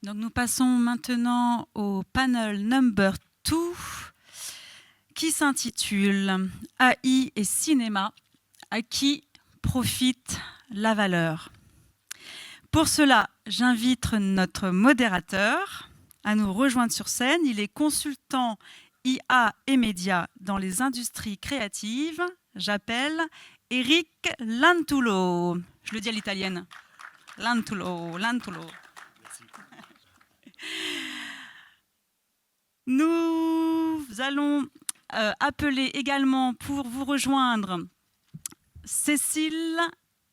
Donc nous passons maintenant au panel number 2 qui s'intitule AI et cinéma, à qui profite la valeur. Pour cela, j'invite notre modérateur à nous rejoindre sur scène. Il est consultant IA et médias dans les industries créatives. J'appelle Eric Lantulo. Je le dis à l'italienne. Lantulo. Nous allons appeler également pour vous rejoindre Cécile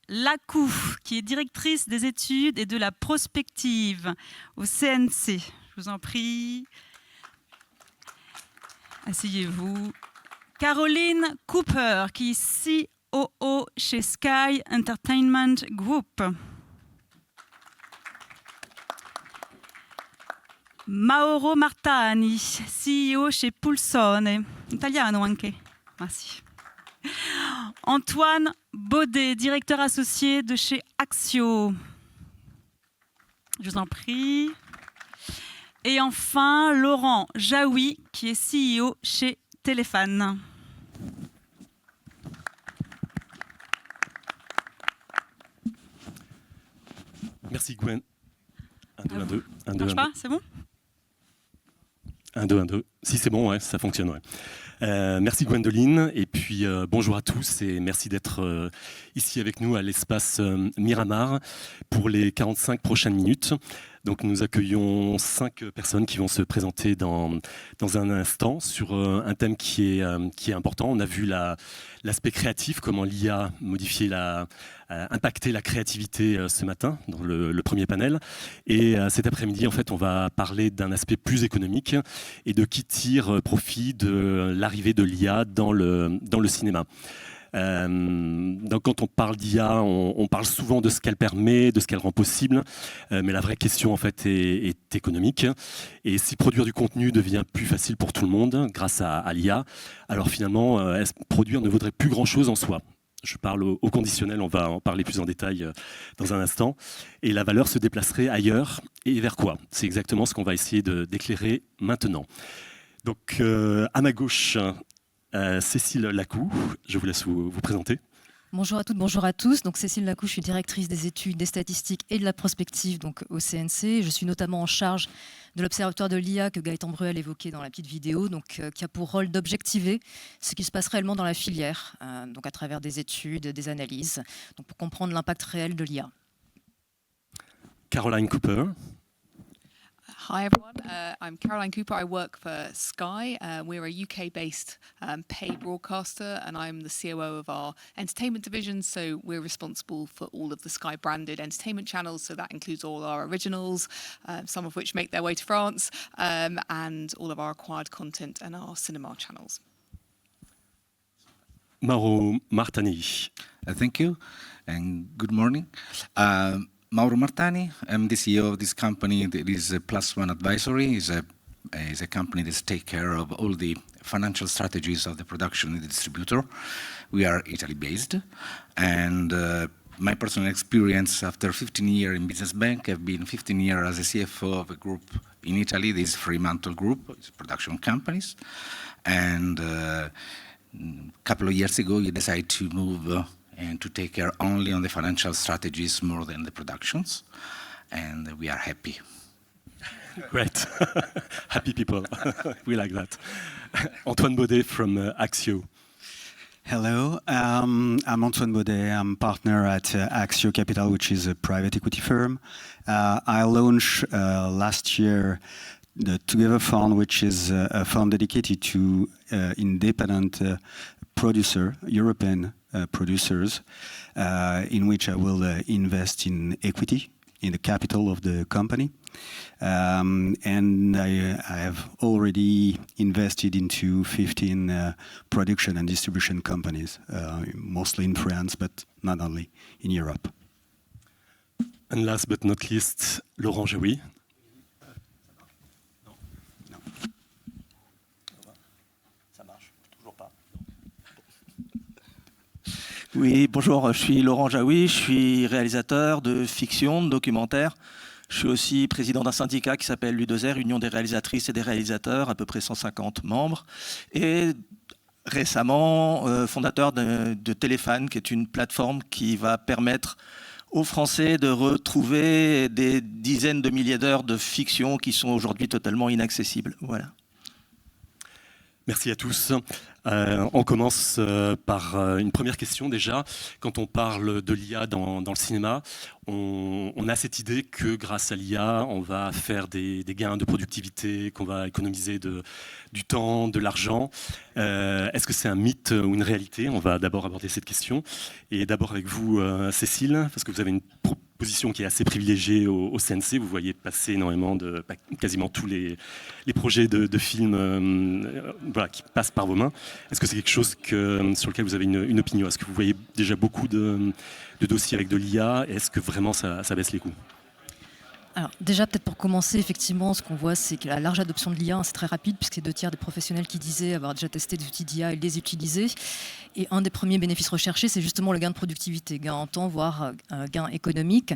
Lacou, qui est directrice des études et de la prospective au CNC. Je vous en prie. Asseyez-vous. Caroline Cooper, qui est COO chez Sky Entertainment Group. Mauro Martani, CEO chez Pulsone. Italiano anche. Merci. Antoine Baudet, directeur associé de chez Axio. Je vous en prie. Et enfin, Laurent Jaoui, qui est CEO chez Téléphone. Merci Gwen. 1, 2, 1, 2. 1, 2, marche 1, pas, 2. c'est bon? 1, 2, 1, 2. Si c'est bon, ouais, ça fonctionne. Ouais. Merci Gwendoline, et puis bonjour à tous et merci d'être ici avec nous à l'espace Miramar pour les 45 prochaines minutes. Donc nous accueillons 5 personnes qui vont se présenter dans un instant sur un thème qui est important. On a vu l'aspect créatif, comment l'IA modifié impacté la créativité ce matin dans le premier panel. Et cet après-midi, en fait, on va parler d'un aspect plus économique et de qui tire profit de l'arrivée de l'IA dans le cinéma. Donc quand on parle d'IA, on parle souvent de ce qu'elle permet, de ce qu'elle rend possible, mais la vraie question en fait est économique. Et si produire du contenu devient plus facile pour tout le monde grâce à l'IA, alors finalement, produire ne vaudrait plus grand-chose en soi. Je parle au conditionnel, on va en parler plus en détail dans un instant. Et la valeur se déplacerait ailleurs, et vers quoi? C'est exactement ce qu'on va essayer d'éclairer maintenant. Donc à ma gauche, Cécile Lacou, je vous laisse vous présenter. Bonjour à toutes, bonjour à tous. Donc Cécile Lacou, je suis directrice des études, des statistiques et de la prospective donc, au CNC. Je suis notamment en charge de l'Observatoire de l'IA que Gaëtan Bruel évoquait dans la petite vidéo, donc, qui a pour rôle d'objectiver ce qui se passe réellement dans la filière, donc à travers des études, des analyses, donc pour comprendre l'impact réel de l'IA. Caroline Cooper. Hi everyone, I'm Caroline Cooper. I work for Sky. We're a UK-based pay broadcaster and I'm the COO of our entertainment division. So we're responsible for all of the Sky branded entertainment channels. So that includes all our originals, some of which make their way to France, and all of our acquired content and our cinema channels. Mauro Martani. Thank you and good morning. Mauro Martani, I'm the CEO of this company that is Plus One Advisory. Is a company that takes care of all the financial strategies of the production and the distributor. We are Italy-based, and my personal experience after 15 years in business bank, I've been 15 years as a CFO of a group in Italy, this Fremantle Group, it's production companies, and a couple of years ago, you decided to move and to take care only on the financial strategies more than the productions. And we are happy. Great. Happy people. We like that. Antoine Baudet from Axio. Hello, I'm Antoine Baudet. I'm partner at Axio Capital, which is a private equity firm. I launched last year the Together Fund, which is a fund dedicated to independent producer, European producers, in which I will invest in equity, in the capital of the company. And I have already invested into 15 production and distribution companies, mostly in France, but not only in Europe. And last but not least, Laurent Jaoui. Oui, bonjour, je suis Laurent Jaoui, je suis réalisateur de fiction, de documentaire. Je suis aussi président d'un syndicat qui s'appelle l'U2R, Union des réalisatrices et des réalisateurs, à peu près 150 membres. Et récemment, fondateur de Téléfan, qui est une plateforme qui va permettre aux Français de retrouver des dizaines de milliers d'heures de fiction qui sont aujourd'hui totalement inaccessibles. Voilà. Merci à tous. On commence par une première question déjà. Quand on parle de l'IA dans le cinéma, on a cette idée que grâce à l'IA, on va faire des gains de productivité, qu'on va économiser du temps, de l'argent. Est-ce que c'est un mythe ou une réalité? On va d'abord aborder cette question. Et d'abord avec vous, Cécile, parce que vous avez une position qui est assez privilégiée au CNC. Vous voyez passer énormément quasiment tous les projets de films voilà, qui passent par vos mains. Est-ce que c'est quelque chose sur lequel vous avez une opinion? Est-ce que vous voyez déjà beaucoup de dossiers avec de l'IA? Est-ce que vraiment ça baisse les coûts? Alors déjà, peut-être pour commencer, effectivement, ce qu'on voit, c'est que la large adoption de l'IA, c'est très rapide, puisque c'est 2 tiers des professionnels qui disaient avoir déjà testé des outils d'IA et les utiliser. Et un des premiers bénéfices recherchés, c'est justement le gain de productivité, gain en temps, voire gain économique.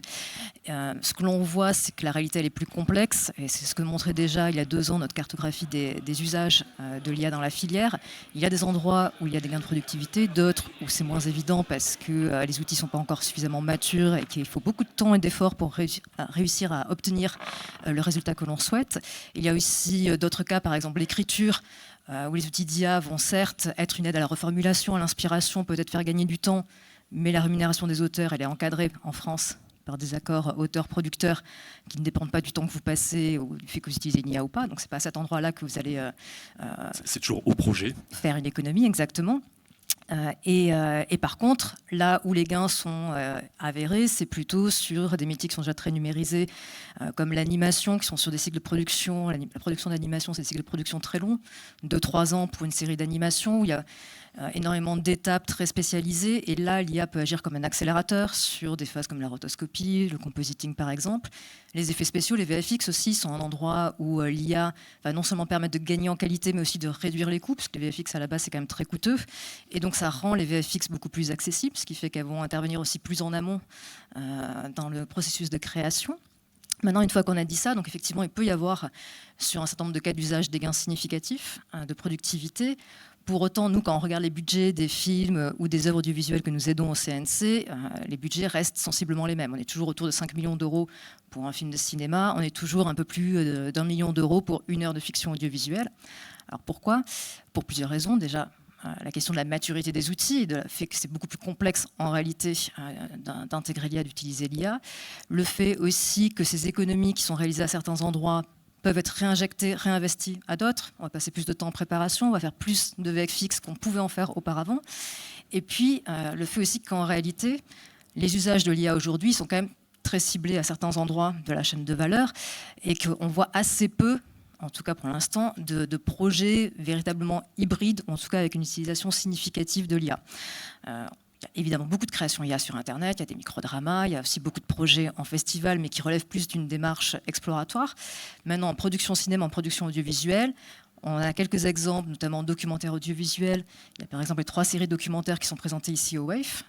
Ce que l'on voit, c'est que la réalité, elle est plus complexe, et c'est ce que montrait déjà il y a 2 ans notre cartographie des usages de l'IA dans la filière. Il y a des endroits où il y a des gains de productivité, d'autres où c'est moins évident parce que les outils ne sont pas encore suffisamment matures et qu'il faut beaucoup de temps et d'efforts pour réussir à obtenir le résultat que l'on souhaite. Il y a aussi d'autres cas, par exemple l'écriture, où les outils d'IA vont certes être une aide à la reformulation, à l'inspiration, peut-être faire gagner du temps, mais la rémunération des auteurs, elle est encadrée en France par des accords auteurs-producteurs qui ne dépendent pas du temps que vous passez ou du fait que vous utilisez une IA ou pas. Donc c'est pas à cet endroit-là que vous allez c'est toujours au projet. Faire une économie, exactement. Et par contre, là où les gains sont avérés, c'est plutôt sur des métiers qui sont déjà très numérisés, comme l'animation, qui sont sur des cycles de production. La production d'animation, c'est des cycles de production très longs, 2-3 ans pour une série d'animations, où il y a énormément d'étapes très spécialisées. Et là, l'IA peut agir comme un accélérateur sur des phases comme la rotoscopie, le compositing par exemple. Les effets spéciaux, les VFX aussi, sont un endroit où l'IA va non seulement permettre de gagner en qualité, mais aussi de réduire les coûts, parce que les VFX à la base, c'est quand même très coûteux. Et donc, ça rend les VFX beaucoup plus accessibles, ce qui fait qu'elles vont intervenir aussi plus en amont dans le processus de création. Maintenant, une fois qu'on a dit ça, donc effectivement, il peut y avoir, sur un certain nombre de cas d'usage, des gains significatifs de productivité. Pour autant, nous, quand on regarde les budgets des films ou des œuvres audiovisuelles que nous aidons au CNC, les budgets restent sensiblement les mêmes. On est toujours autour de 5 millions d'euros pour un film de cinéma. On est toujours un peu plus d'1 million d'euros pour 1 heure de fiction audiovisuelle. Alors pourquoi? Pour plusieurs raisons. Déjà, la question de la maturité des outils et de fait que c'est beaucoup plus complexe en réalité d'intégrer l'IA, d'utiliser l'IA. Le fait aussi que ces économies qui sont réalisées à certains endroits peuvent être réinjectés, réinvestis à d'autres. On va passer plus de temps en préparation, on va faire plus de VFX qu'on pouvait en faire auparavant. Et puis, le fait aussi qu'en réalité, les usages de l'IA aujourd'hui sont quand même très ciblés à certains endroits de la chaîne de valeur et qu'on voit assez peu, en tout cas pour l'instant, de projets véritablement hybrides, en tout cas avec une utilisation significative de l'IA. Il y a évidemment beaucoup de créations IA sur Internet, il y a des microdramas, il y a aussi beaucoup de projets en festival, mais qui relèvent plus d'une démarche exploratoire. Maintenant, en production cinéma, en production audiovisuelle, on a quelques exemples, notamment en documentaire audiovisuel. Il y a par exemple les 3 séries documentaires qui sont présentées ici au WAVE.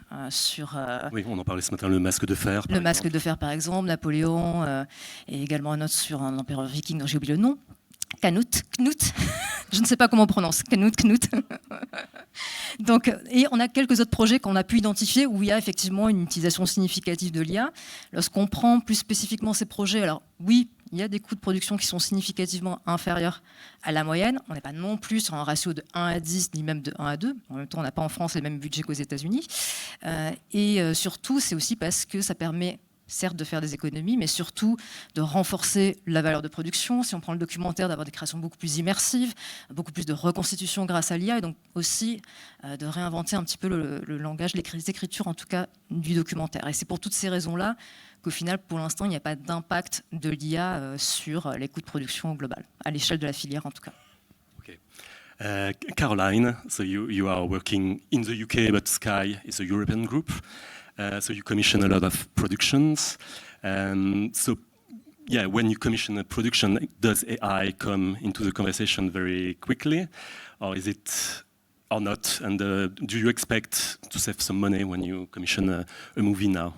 Oui, on en parlait ce matin, le Masque de Fer. Le Masque de Fer, par exemple, Napoléon, et également un autre sur un empereur viking dont j'ai oublié le nom. Knut, je ne sais pas comment on prononce, Knut. Donc, et on a quelques autres projets qu'on a pu identifier où il y a effectivement une utilisation significative de l'IA. Lorsqu'on prend plus spécifiquement ces projets, alors oui, il y a des coûts de production qui sont significativement inférieurs à la moyenne. On n'est pas non plus sur un ratio de 1 à 10, ni même de 1 à 2. En même temps, on n'a pas en France les mêmes budgets qu'aux États-Unis. Et surtout, c'est aussi parce que ça permet certes de faire des économies, mais surtout de renforcer la valeur de production. Si on prend le documentaire, d'avoir des créations beaucoup plus immersives, beaucoup plus de reconstitution grâce à l'IA, et donc aussi de réinventer un petit peu le langage, l'écriture en tout cas du documentaire. Et c'est pour toutes ces raisons-là qu'au final, pour l'instant, il n'y a pas d'impact de l'IA sur les coûts de production au global, à l'échelle de la filière en tout cas. Okay. Caroline, so you are working in the UK, but Sky is a European group. So you commission a lot of productions. So yeah, when you commission a production, does AI come into the conversation very quickly, or is it or not? And do you expect to save some money when you commission a movie now?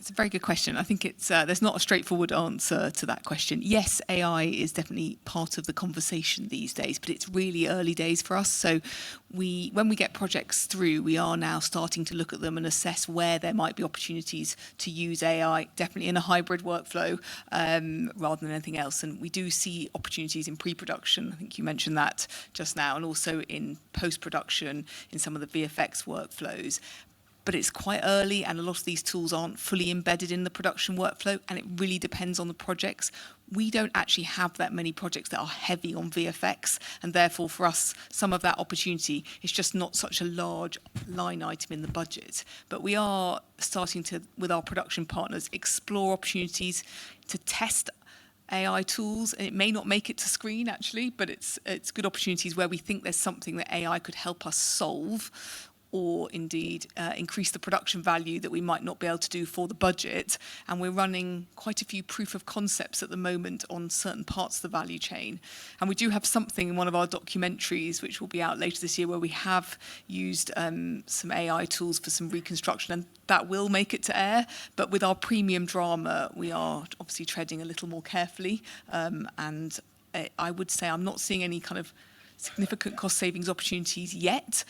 It's a very good question. I think there's not a straightforward answer to that question. Yes, AI is definitely part of the conversation these days, but it's really early days for us. So when we get projects through, we are now starting to look at them and assess where there might be opportunities to use AI, definitely in a hybrid workflow rather than anything else. And we do see opportunities in pre-production. I think you mentioned that just now, and also in post-production, in some of the VFX workflows. But it's quite early, and a lot of these tools aren't fully embedded in the production workflow, and it really depends on the projects. We don't actually have that many projects that are heavy on VFX, and therefore for us, some of that opportunity is just not such a large line item in the budget. But we are starting to, with our production partners, explore opportunities to test AI tools, and it may not make it to screen actually, but it's good opportunities where we think there's something that AI could help us solve, or indeed increase the production value that we might not be able to do for the budget. And we're running quite a few proof of concepts at the moment on certain parts of the value chain. And we do have something in one of our documentaries, which will be out later this year, where we have used some AI tools for some reconstruction, and that will make it to air. But with our premium drama, we are obviously treading a little more carefully. And I would say I'm not seeing any kind of significant cost savings opportunities yet,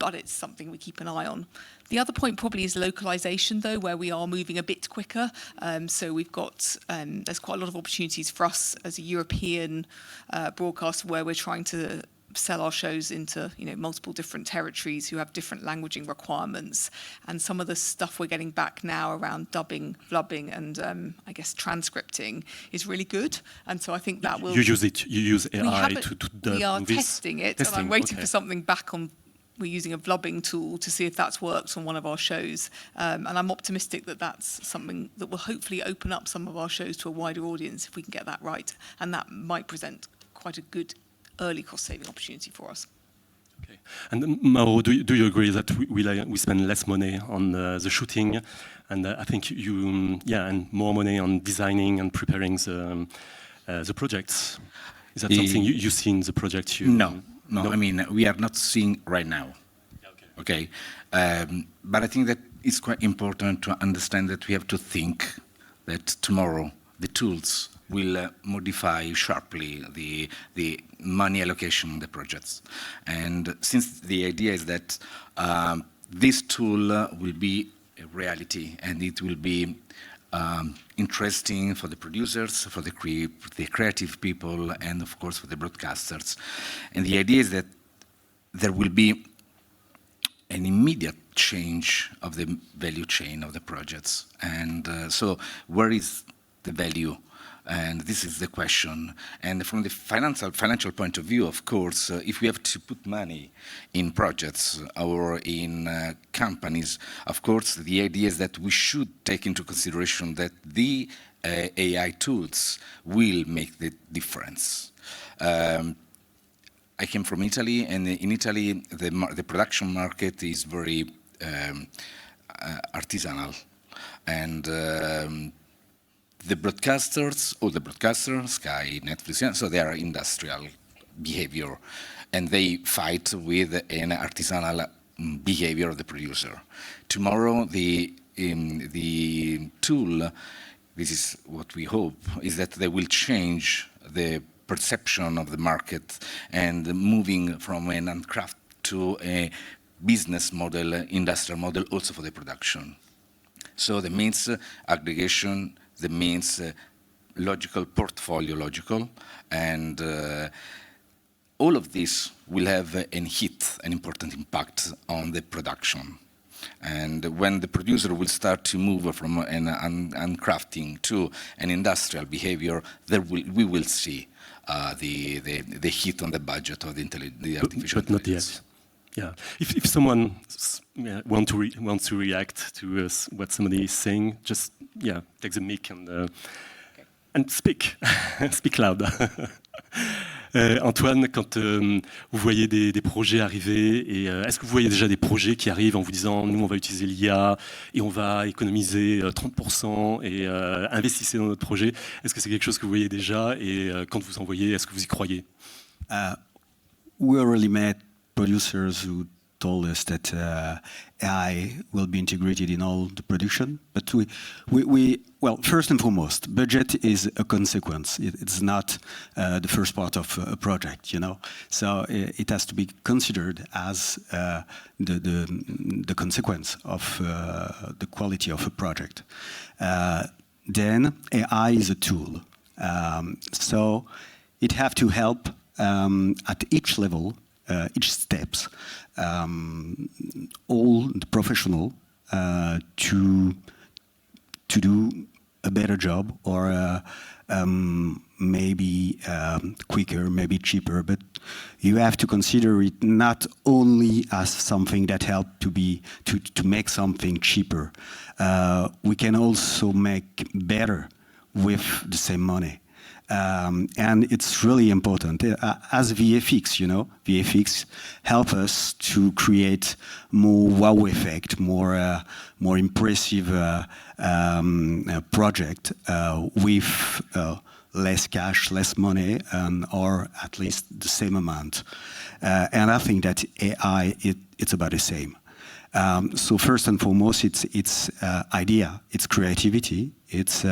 but it's something we keep an eye on. The other point probably is localization, though, where we are moving a bit quicker. So we've got, there's quite a lot of opportunities for us as a European broadcaster, where we're trying to sell our shows into multiple different territories who have different languaging requirements. And some of the stuff we're getting back now around dubbing, vlubbing, and I guess transcripting is really good. And so I think that will... You use AI to dub We are movies? testing it, and I'm waiting for something back on. We're using a vlubbing tool to see if that's worked on one of our shows. And I'm optimistic that that's something that will hopefully open up some of our shows to a wider audience if we can get that right. And that might present quite a good early cost-saving opportunity for us. Okay. And Mauro, do you agree that we spend less money on the shooting, and I think and more money on designing and preparing the projects? Is that something you see in the project? No, I mean, we are not seeing right now. Okay. But I think that it's quite important to understand that we have to think that tomorrow the tools will modify sharply the money allocation in the projects. And since the idea is that this tool will be a reality, and it will be interesting for the producers, for the creative people, and of course for the broadcasters. And the idea is that there will be an immediate change of the value chain of the projects. And so where is the value? And this is the question. And from the financial point of view, of course, if we have to put money in projects or in companies, of course, the idea is that we should take into consideration that the AI tools will make the difference. I came from Italy, and in Italy, the production market is very artisanal. And the broadcasters, Sky, Netflix, so they are industrial behavior, and they fight with an artisanal behavior of the producer. Tomorrow, the tool, this is what we hope, is that they will change the perception of the market and moving from an handcraft to a business model, industrial model, also for the production. So that means aggregation, that means logical portfolio, and all of this will have an important impact on the production. And when the producer will start to move from an handcrafting to an industrial behavior, we will see the hit on the budget of the artificial but not yet. Yeah. If someone wants to react to what somebody is saying, just take the mic and speak, speak loud. Antoine, quand vous voyez des projets arriver, et est-ce que vous voyez déjà des projets qui arrivent en vous disant nous on va utiliser l'IA et on va économiser 30% et investissez dans notre projet? Est-ce que c'est quelque chose que vous voyez déjà, et quand vous en voyez, est-ce que vous y croyez? We already met producers who told us that AI will be integrated in all the production. But well, first and foremost, budget is a consequence. It's not the first part of a project, you know. So it has to be considered as the consequence of the quality of a project. Then AI is a tool. So it have to help at each level, each steps, all the professional to do a better job, or maybe quicker, maybe cheaper. But you have to consider it not only as something that helps to make something cheaper. We can also make better with the same money. And it's really important. As VFX, you know, VFX help us to create more wow effect, more impressive project with less cash, less money, or at least the same amount. And I think that AI, it's about the same. So first and foremost, it's idea, it's creativity, it's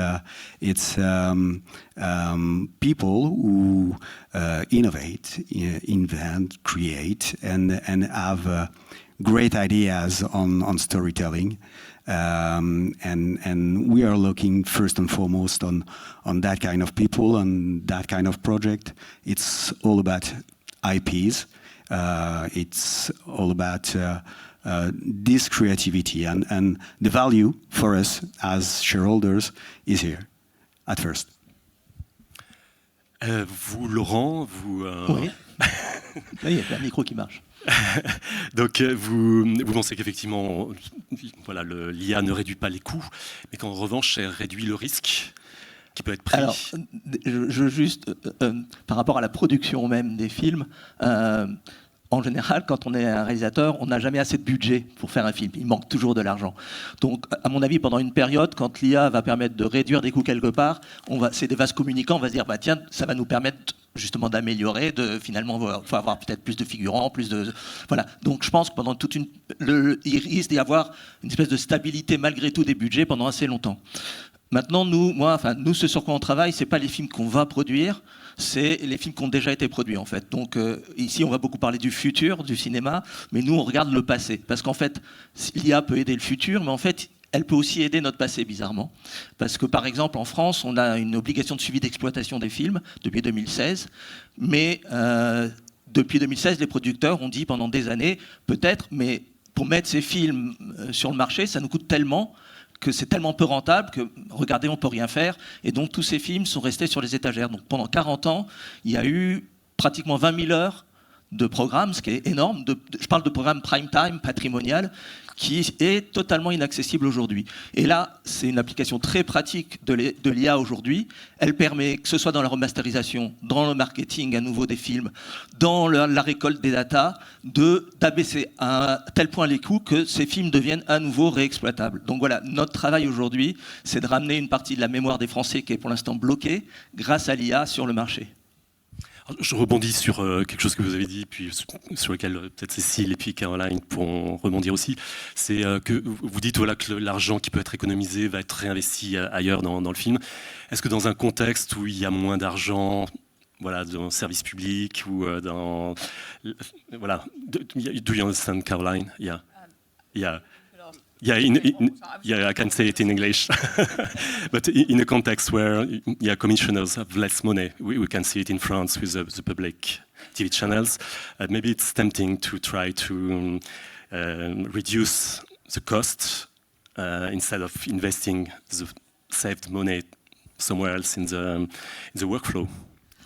people who innovate, invent, create, and have great ideas on storytelling. And we are looking first and foremost on that kind of people and that kind of project. It's all about IPs. It's all about this creativity, and the value for us as shareholders is here at first. Vous, Laurent, vous... Oui. Il y a un micro qui marche. Donc vous pensez qu'effectivement, voilà, l'IA ne réduit pas les coûts, mais qu'en revanche, elle réduit le risque qui peut être pris. Alors, juste par rapport à la production même des films, en général, quand on est un réalisateur, on n'a jamais assez de budget pour faire un film. Il manque toujours de l'argent. Donc, à mon avis, pendant une période, quand l'IA va permettre de réduire des coûts quelque part, c'est des vases communicants, on va se dire, bah, tiens, ça va nous permettre justement d'améliorer, finalement, il faut avoir peut-être plus de figurants, plus de... Voilà. Donc, je pense que pendant il risque d'y avoir une espèce de stabilité malgré tout des budgets pendant assez longtemps. Maintenant, nous, ce sur quoi on travaille, c'est pas les films qu'on va produire, c'est les films qui ont déjà été produits en fait. Donc ici, on va beaucoup parler du futur, du cinéma, mais nous, on regarde le passé. Parce qu'en fait, l'IA peut aider le futur, mais en fait, elle peut aussi aider notre passé, bizarrement. Parce que par exemple, en France, on a une obligation de suivi d'exploitation des films depuis 2016, mais depuis 2016, les producteurs ont dit pendant des années, peut-être, mais pour mettre ces films sur le marché, ça nous coûte tellement que c'est tellement peu rentable que, regardez, on ne peut rien faire. Et donc, tous ces films sont restés sur les étagères. Donc, pendant 40 ans, il y a eu pratiquement 20 000 heures de programmes, ce qui est énorme. Je parle de programmes prime time, patrimonial, qui est totalement inaccessible aujourd'hui. Et là, c'est une application très pratique de l'IA aujourd'hui. Elle permet, que ce soit dans la remasterisation, dans le marketing à nouveau des films, dans la récolte des datas, d'abaisser à tel point les coûts que ces films deviennent à nouveau réexploitables. Donc voilà, notre travail aujourd'hui, c'est de ramener une partie de la mémoire des Français qui est pour l'instant bloquée grâce à l'IA sur le marché. Je rebondis sur quelque chose que vous avez dit, puis sur lequel peut-être Cécile et puis Caroline pourront rebondir aussi. C'est que vous dites voilà, que l'argent qui peut être économisé va être réinvesti ailleurs dans le film. Est-ce que dans un contexte où il y a moins d'argent, voilà, dans le service public ou dans... Voilà. Do you understand, Caroline? Yeah. Yeah. Yeah, I can say it in English. But in a context where commissioners have less money, we can see it in France with the public TV channels. Maybe it's tempting to try to reduce the cost instead of investing the saved money somewhere else in the workflow.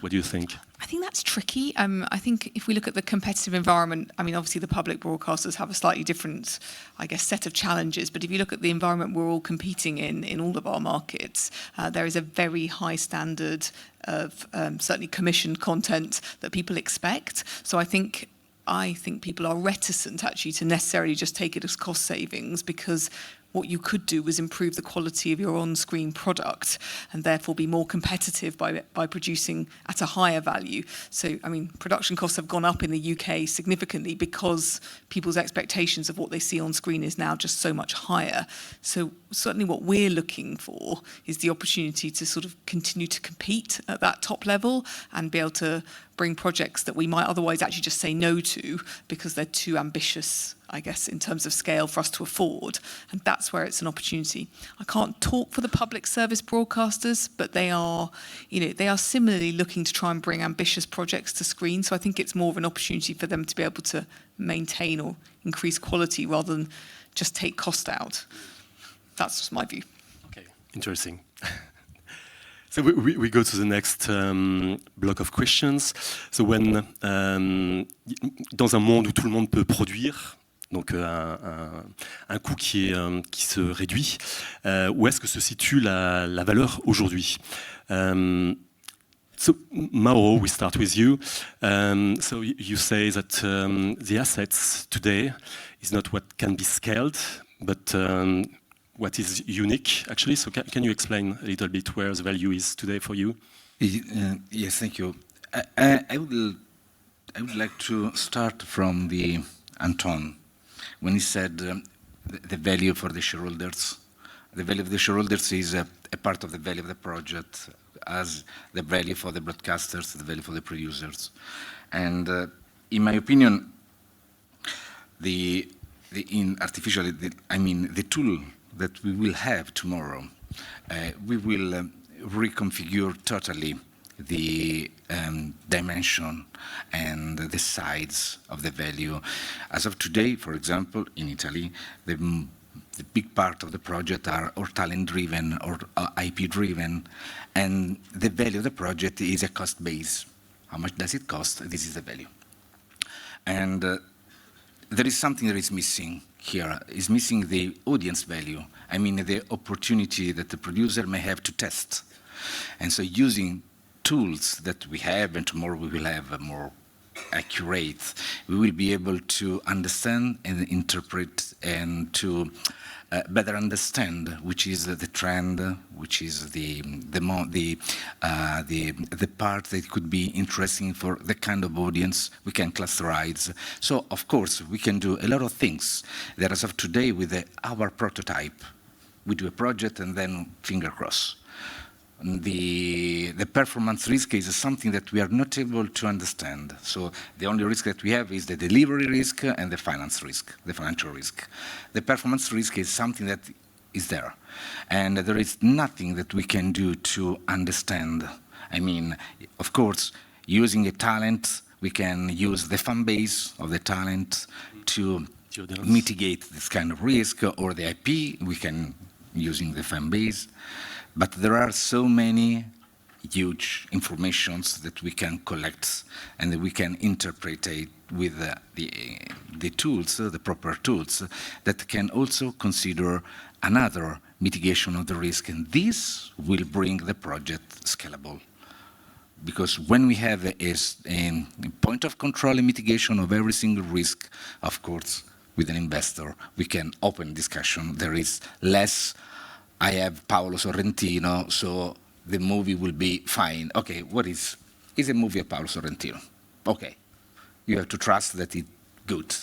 What do you think? I think that's tricky. I think if we look at the competitive environment, I mean, obviously the public broadcasters have a slightly different, I guess, set of challenges. But if you look at the environment we're all competing in all of our markets, there is a very high standard of certainly commissioned content that people expect. So I think people are reticent actually to necessarily just take it as cost savings, because what you could do was improve the quality of your on-screen product and therefore be more competitive by producing at a higher value. So, I mean, production costs have gone up in the UK significantly because people's expectations of what they see on screen is now just so much higher. So certainly what we're looking for is the opportunity to sort of continue to compete at that top level and be able to bring projects that we might otherwise actually just say no to because they're too ambitious, I guess, in terms of scale for us to afford. And that's where it's an opportunity. I can't talk for the public service broadcasters, but they are similarly looking to try and bring ambitious projects to screen. So I think it's more of an opportunity for them to be able to maintain or increase quality rather than just take cost out. That's just my view. Okay, interesting. So we go to the next block of questions. So when dans un monde où tout le monde peut produire, donc un coût qui se réduit, où est-ce que se situe la valeur aujourd'hui? So Mauro, we start with you. So you say that the assets today is not what can be scaled, but what is unique, actually. So can you explain a little bit where the value is today for you? Yes, thank you. I would like to start from the Anton, when he said the value for the shareholders. The value of the shareholders is a part of the value of the project, as the value for the broadcasters, the value for the producers. And in my opinion, the tool that we will have tomorrow, we will reconfigure totally the dimension and the size of the value. As of today, for example, in Italy, the big part of the project are or talent-driven or IP-driven, and the value of the project is a cost base. How much does it cost? This is the value. And there is something that is missing here. Is missing the audience value. I mean, the opportunity that the producer may have to test. And so using tools that we have, and tomorrow we will have a more accurate, we will be able to understand and interpret and to better understand which is the trend, which is the part that could be interesting for the kind of audience we can clusterize. So of course we can do a lot of things that as of today with our prototype, we do a project and then finger cross. The performance risk is something that we are not able to understand. So the only risk that we have is the delivery risk and the finance risk, the financial risk. The performance risk is something that is there. And there is nothing that we can do to understand. I mean, of course, using a talent, we can use the fan base of the talent to mitigate this kind of risk, or the IP, we can using the fan base. But there are so many huge informations that we can collect and that we can interpret with the tools, the proper tools, that can also consider another mitigation of the risk. And this will bring the project scalable. Because when we have a point of control and mitigation of every single risk, of course, with an investor, we can open discussion. There is less, I have Paolo Sorrentino, so the movie will be fine. Okay, what is a movie of Paolo Sorrentino? Okay, you have to trust that it's good.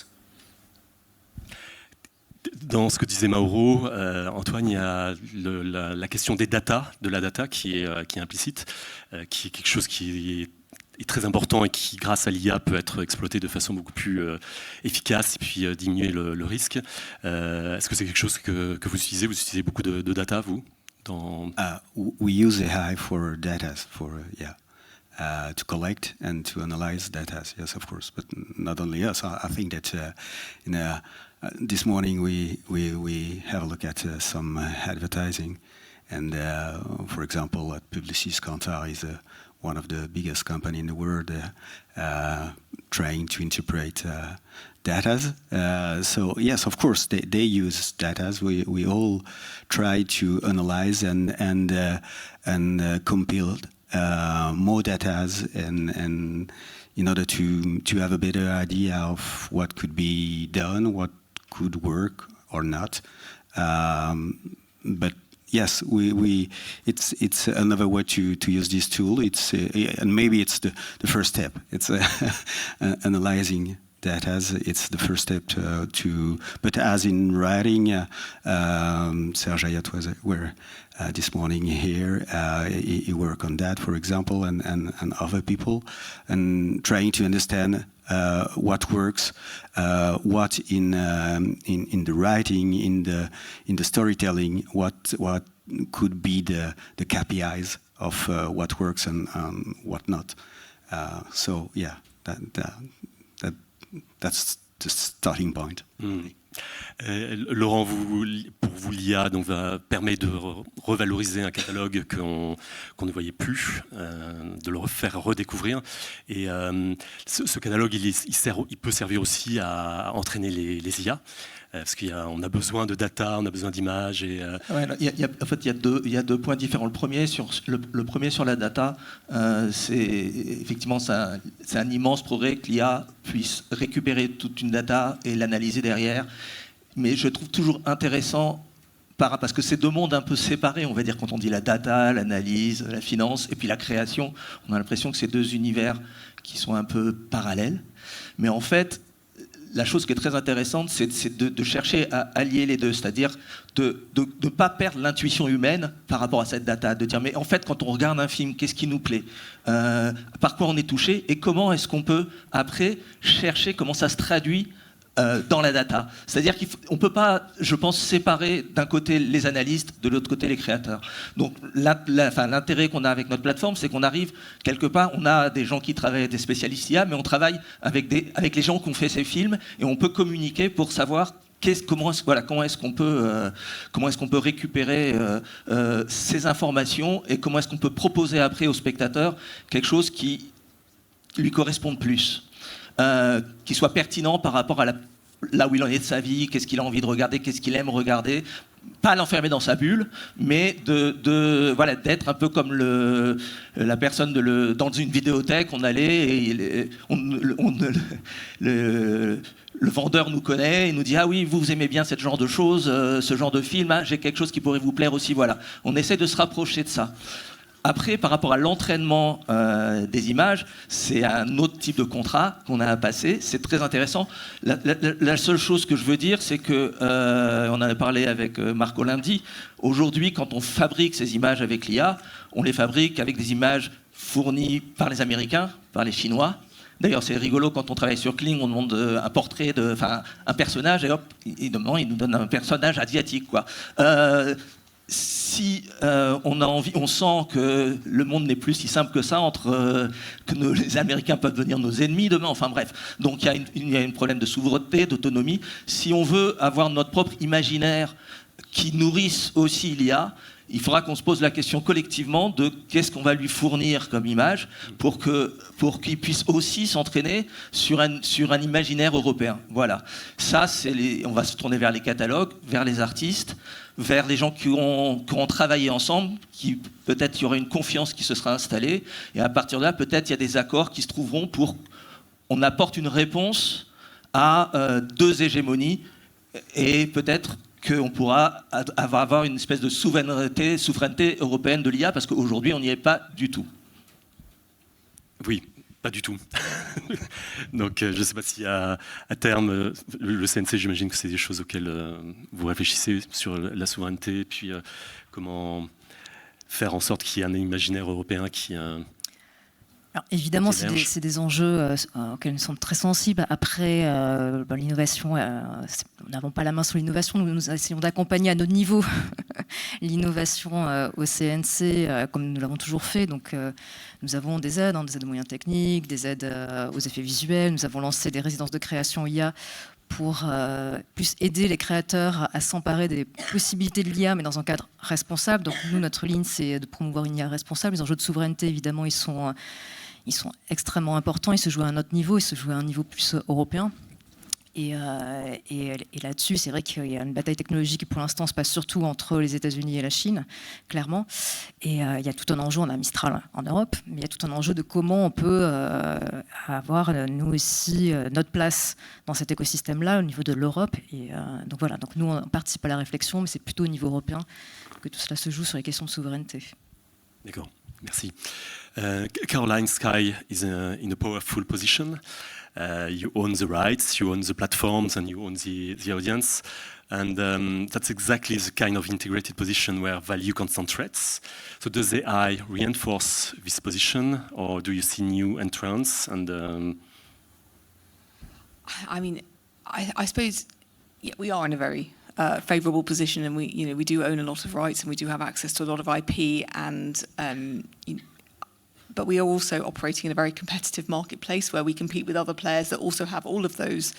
Dans ce que disait Mauro, Antoine, il y a la question des data, de la data qui est implicite, qui est quelque chose qui est très important et qui, grâce à l'IA, peut être exploité de façon beaucoup plus efficace et puis diminuer le risque. Est-ce que c'est quelque chose que vous utilisez? Vous utilisez beaucoup de data, vous We use AI for data, to collect and to analyze data. Yes, of course, but not only us. I think that this morning we have a look at some advertising, and for example, at Publicis Kantar is one of the biggest company in the world, trying to interpret data. So yes, of course, they use data. We all try to analyze and compile more data and in order to have a better idea of what could be done, what could work or not. But yes, it's another way to use this tool. And maybe it's the first step. It's analyzing data. It's the first step but as in writing, Serge Hayat was this morning here. He worked on that, for example, and other people, and trying to understand what works, what in the writing, in the storytelling, what could be the KPIs of what works and what not. So yeah, that's the starting point. Laurent, pour vous, l'IA permet de revaloriser un catalogue qu'on ne voyait plus, de le faire redécouvrir. Et ce catalogue, il peut servir aussi à entraîner les IA. Parce qu'on a besoin de data, on a besoin d'images. En fait, il y a deux points différents. Le premier sur la data, c'est effectivement c'est un immense progrès que l'IA puisse récupérer toute une data et l'analyser derrière. Mais je trouve toujours intéressant, parce que c'est deux mondes un peu séparés, on va dire, quand on dit la data, l'analyse, la finance, et puis la création, on a l'impression que c'est deux univers qui sont un peu parallèles. Mais en fait, la chose qui est très intéressante, c'est de chercher à allier les deux, c'est-à-dire de ne pas perdre l'intuition humaine par rapport à cette data, de dire mais en fait quand on regarde un film, qu'est-ce qui nous plaît, par quoi on est touché et comment est-ce qu'on peut après chercher comment ça se traduit dans la data. C'est-à-dire qu'on ne peut pas, je pense, séparer d'un côté les analystes, de l'autre côté les créateurs. Donc l'intérêt qu'on a avec notre plateforme, c'est qu'on arrive quelque part, on a des gens qui travaillent, des spécialistes IA, mais on travaille avec les gens qui ont fait ces films et on peut communiquer pour savoir comment est-ce qu'on peut récupérer ces informations et comment est-ce qu'on peut proposer après au spectateur quelque chose qui lui corresponde plus. Qui soit pertinent par rapport à là où il en est de sa vie, qu'est-ce qu'il a envie de regarder, qu'est-ce qu'il aime regarder, pas l'enfermer dans sa bulle, mais d'être un peu comme la personne dans une vidéothèque, on allait et le vendeur nous connaît, il nous dit ah oui, vous aimez bien ce genre de choses, ce genre de film, hein, j'ai quelque chose qui pourrait vous plaire aussi, voilà. On essaie de se rapprocher de ça. Après, par rapport à l'entraînement des images, c'est un autre type de contrat qu'on a à passer. C'est très intéressant. La seule chose que je veux dire, c'est que, on en a parlé avec Marco lundi, aujourd'hui, quand on fabrique ces images avec l'IA, on les fabrique avec des images fournies par les Américains, par les Chinois. D'ailleurs, c'est rigolo, quand on travaille sur Kling, on demande un portrait, un personnage, et hop, il nous donne un personnage asiatique, quoi. Si on a envie, on sent que le monde n'est plus si simple que ça, les Américains peuvent devenir nos ennemis demain, enfin bref. Donc il y a un problème de souveraineté, d'autonomie. Si on veut avoir notre propre imaginaire qui nourrisse aussi l'IA, il faudra qu'on se pose la question collectivement de qu'est-ce qu'on va lui fournir comme image pour qu'il puisse aussi s'entraîner sur un imaginaire européen. Voilà. Ça, on va se tourner vers les catalogues, vers les artistes, vers les gens qui ont travaillé ensemble, qui peut-être il y aura une confiance qui se sera installée, et à partir de là, peut-être il y a des accords qui se trouveront on apporte une réponse à deux hégémonies, et peut-être qu'on pourra avoir une espèce de souveraineté européenne de l'IA, parce qu'aujourd'hui, on n'y est pas du tout. Oui, pas du tout. Donc, je ne sais pas si à terme, le CNC, j'imagine que c'est des choses auxquelles vous réfléchissez sur la souveraineté, et puis comment faire en sorte qu'il y ait un imaginaire européen qui... Alors, évidemment, c'est des enjeux auxquels nous sommes très sensibles. Après, l'innovation, nous n'avons pas la main sur l'innovation, nous essayons d'accompagner à notre niveau l'innovation au CNC, comme nous l'avons toujours fait. Donc, nous avons des aides de moyens techniques, des aides aux effets visuels. Nous avons lancé des résidences de création IA pour plus aider les créateurs à s'emparer des possibilités de l'IA, mais dans un cadre responsable. Donc nous, notre ligne, c'est de promouvoir une IA responsable. Les enjeux de souveraineté, évidemment, ils sont extrêmement importants. Ils se jouent à un autre niveau, ils se jouent à un niveau plus européen. Et là-dessus, c'est vrai qu'il y a une bataille technologique qui, pour l'instant, se passe surtout entre les États-Unis et la Chine, clairement. Et il y a tout un enjeu, on a Mistral en Europe, mais il y a tout un enjeu de comment on peut avoir, nous aussi, notre place dans cet écosystème-là, au niveau de l'Europe. Et donc voilà, donc nous, on participe à la réflexion, mais c'est plutôt au niveau européen que tout cela se joue sur les questions de souveraineté. D'accord, merci. Caroline, Sky is in a powerful position. You own the rights, you own the platforms, and you own the audience. And that's exactly the kind of integrated position where value concentrates. So does AI reinforce this position, or do you see new entrants? And I mean, I suppose we are in a very favourable position, and we do own a lot of rights, and we do have access to a lot of IP, and but we are also operating in a very competitive marketplace where we compete with other players that also have all of those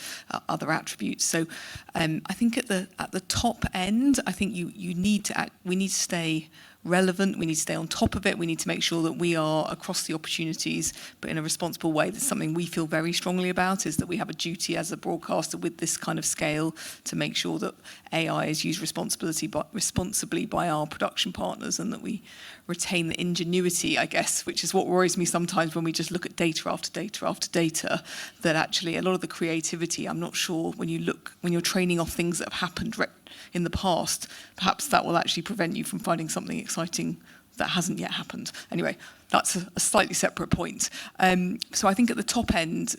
other attributes. So I think at the top end, I think we need to stay relevant, we need to stay on top of it, we need to make sure that we are across the opportunities, but in a responsible way. That's something we feel very strongly about, is that we have a duty as a broadcaster with this kind of scale to make sure that AI is used responsibly by our production partners, and that we retain the ingenuity, I guess, which is what worries me sometimes when we just look at data after data after data, that actually a lot of the creativity, I'm not sure when you're training off things that have happened in the past, perhaps that will actually prevent you from finding something exciting that hasn't yet happened. Anyway, that's a slightly separate point. So I think at the top end,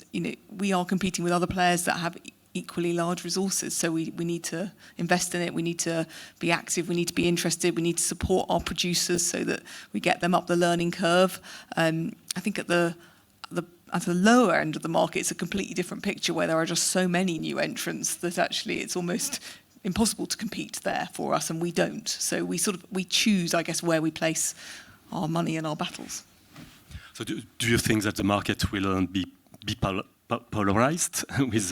we are competing with other players that have equally large resources. So we need to invest in it. We need to be active. We need to be interested. We need to support our producers so that we get them up the learning curve. I think at the lower end of the market, it's a completely different picture where there are just so many new entrants that actually it's almost impossible to compete there for us, and we don't. So we choose, I guess, where we place our money and our battles. So do you think that the market will be polarized with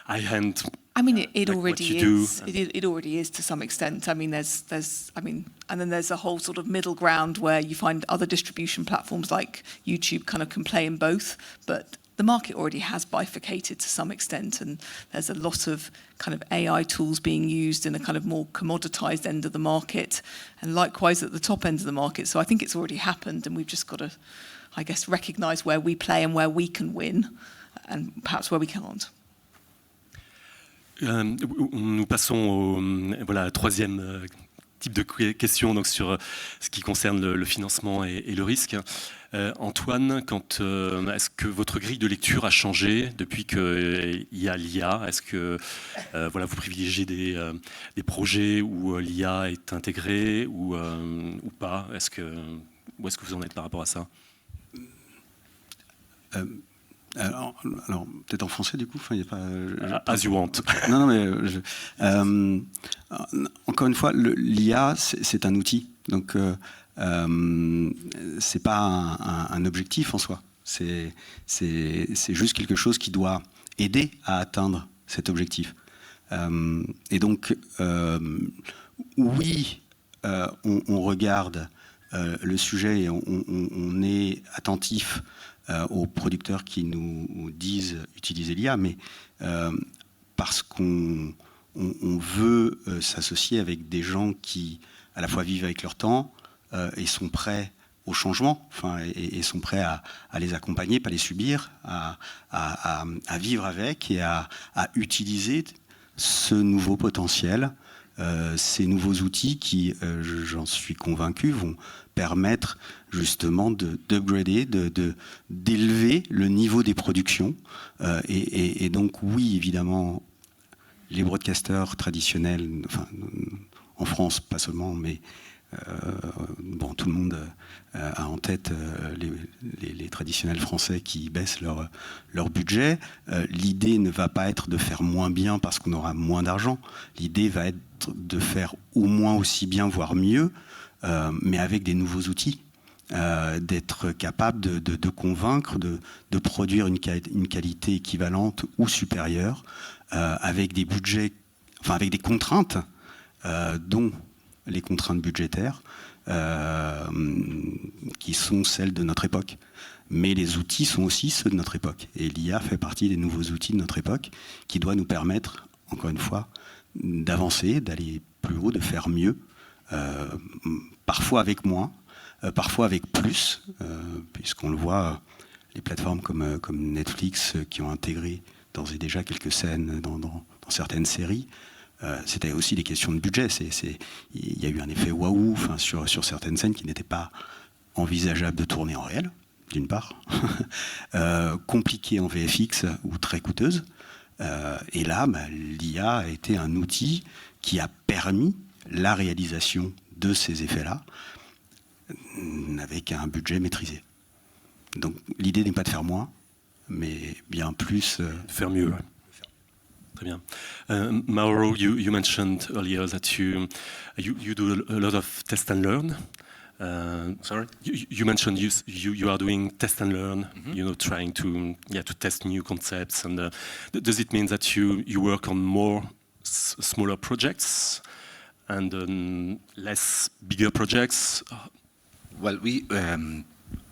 high-end? I mean, it like already is. It already is to some extent. I mean, and then there's a whole sort of middle ground where you find other distribution platforms like YouTube kind of can play in both, but the market already has bifurcated to some extent, and there's a lot of kind of AI tools being used in a kind of more commoditized end of the market, and likewise at the top end of the market. So I think it's already happened, and we've just got to, I guess, recognize where we play and where we can win, and perhaps where we can't. Nous passons au troisième type de question, donc sur ce qui concerne le financement et le risque. Antoine, est-ce que votre grille de lecture a changé depuis qu'il y a l'IA? Est-ce que vous privilégiez des projets où l'IA est intégrée ou pas? Où est-ce que vous en êtes par rapport à ça? Alors peut-être en français du coup. Enfin, y a pas. As you want. Non, mais encore une fois, l'IA c'est un outil, donc c'est pas un objectif en soi. C'est juste quelque chose qui doit aider à atteindre cet objectif. Et donc oui, on regarde le sujet et on est attentif aux producteurs qui nous disent utiliser l'IA, mais parce qu'on veut s'associer avec des gens qui à la fois vivent avec leur temps et sont prêts au changement, et sont prêts à les accompagner, pas les subir, à vivre avec et à utiliser ce nouveau potentiel, ces nouveaux outils qui, j'en suis convaincu, vont permettre justement d'upgrader, d'élever le niveau des productions. Et donc oui, évidemment, les broadcasters traditionnels, enfin, en France, pas seulement, mais tout le monde a en tête les traditionnels français qui baissent leur budget. L'idée ne va pas être de faire moins bien parce qu'on aura moins d'argent. L'idée va être de faire au moins aussi bien, voire mieux, mais avec des nouveaux outils. D'être capable de convaincre, de produire une qualité équivalente ou supérieure, avec des budgets, enfin avec des contraintes dont les contraintes budgétaires qui sont celles de notre époque. Mais les outils sont aussi ceux de notre époque. Et l'IA fait partie des nouveaux outils de notre époque qui doit nous permettre, encore une fois, d'avancer, d'aller plus haut, de faire mieux, parfois avec moins, parfois avec plus, puisqu'on le voit, les plateformes comme Netflix qui ont intégré d'ores et déjà quelques scènes dans certaines séries, c'était aussi des questions de budget. Il y a eu un effet waouh sur certaines scènes qui n'étaient pas envisageables de tourner en réel, d'une part, compliquées en VFX ou très coûteuses. Et là, l'IA a été un outil qui a permis la réalisation de ces effets-là avec un budget maîtrisé. Donc l'idée n'est pas de faire moins, mais bien plus... Faire mieux, ouais. Très bien. Mauro, you mentioned earlier that you do a lot of test and learn. Sorry? You mentioned you are doing test and learn, trying to test new concepts. And does it mean that you work on more smaller projects and less bigger projects? Well,